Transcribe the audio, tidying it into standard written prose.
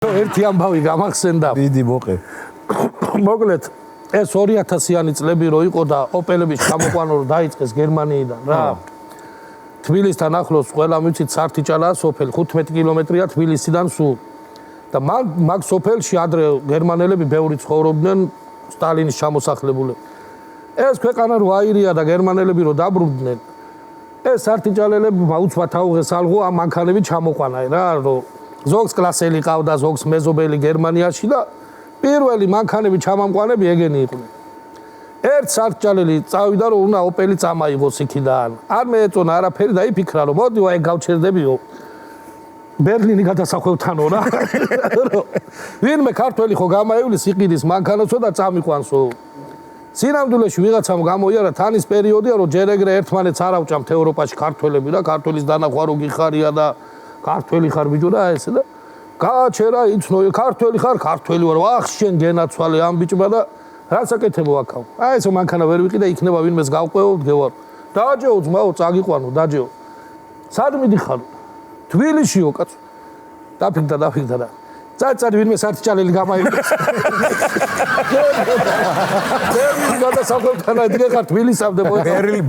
ერთი ამბავი გამახსენდა. დიდი მოყე. მოკლედ ეს 2000-იანი წლები რო იყო და ოპელების ჩამოყვანა რო დაიწყეს გერმანიიდან რა. თბილისთან ახლოს ყველა მიცით სართიჭალაა სოფელი 15 კილომეტრია თბილისიდან სულ. და მაგ სოფელში ადრე გერმანელები ბევრი ცხოვრობდნენ სტალინის ჩამოსახლებული. ეს ქვეყანა რო აირია და გერმანელები რო დაბრუნდნენ ეს სართიჭალელები უცბად აუღეს ალღო ამ მანქანები ჩამოყვანა რა რომ ზოგს კლასელი ყავდა ზოგს მეზობელი გერმანიაში და პირველი მანქანები ჩამამყვანები ეგენი იყვნენ. ერთ სართიჭალელი წავიდა რომ უნდა ოპელი წამაიღოს იქიდან. არ მეეწონა არაფერი და იფიქრა რომ მოდი აი გავჩერდებიო. ბერლინი გადასახვევთანო რა. ვინმე ქართველი ხო გამაივლის იყიდის მანქანაცო და წამიყვანსო. სინამდვილეში ვიღაცამ გამოიარა თანის პერიოდია რომ ჯერ ეგრე ერთმანეთს არ ავჭამთ ევროპაში ქართველები და ქართველის დანახვა რო გიხარია და ქართველი ხარ ბიჭო და ესე და გააჩერა იცნო ქართველი ხარ ქართველი ვარ ახ შენ გენაცვალე ამ ბიჭმა და რასაკეთებო აქაო აი ეს მანქანა ვერ ვიყი და იქნება ვინმეს გავყვეო დგევარ დააჯეო ძმაო წაგიყვანო დაჯეო სად მიდიხარ თბილისიო კაცო დაფიქრდა და წაწარი ვინმე სართიჭალელი გამაივლის ბერლინის გადასახვევთანა დგეხარ თბილისამდე ბერლიზე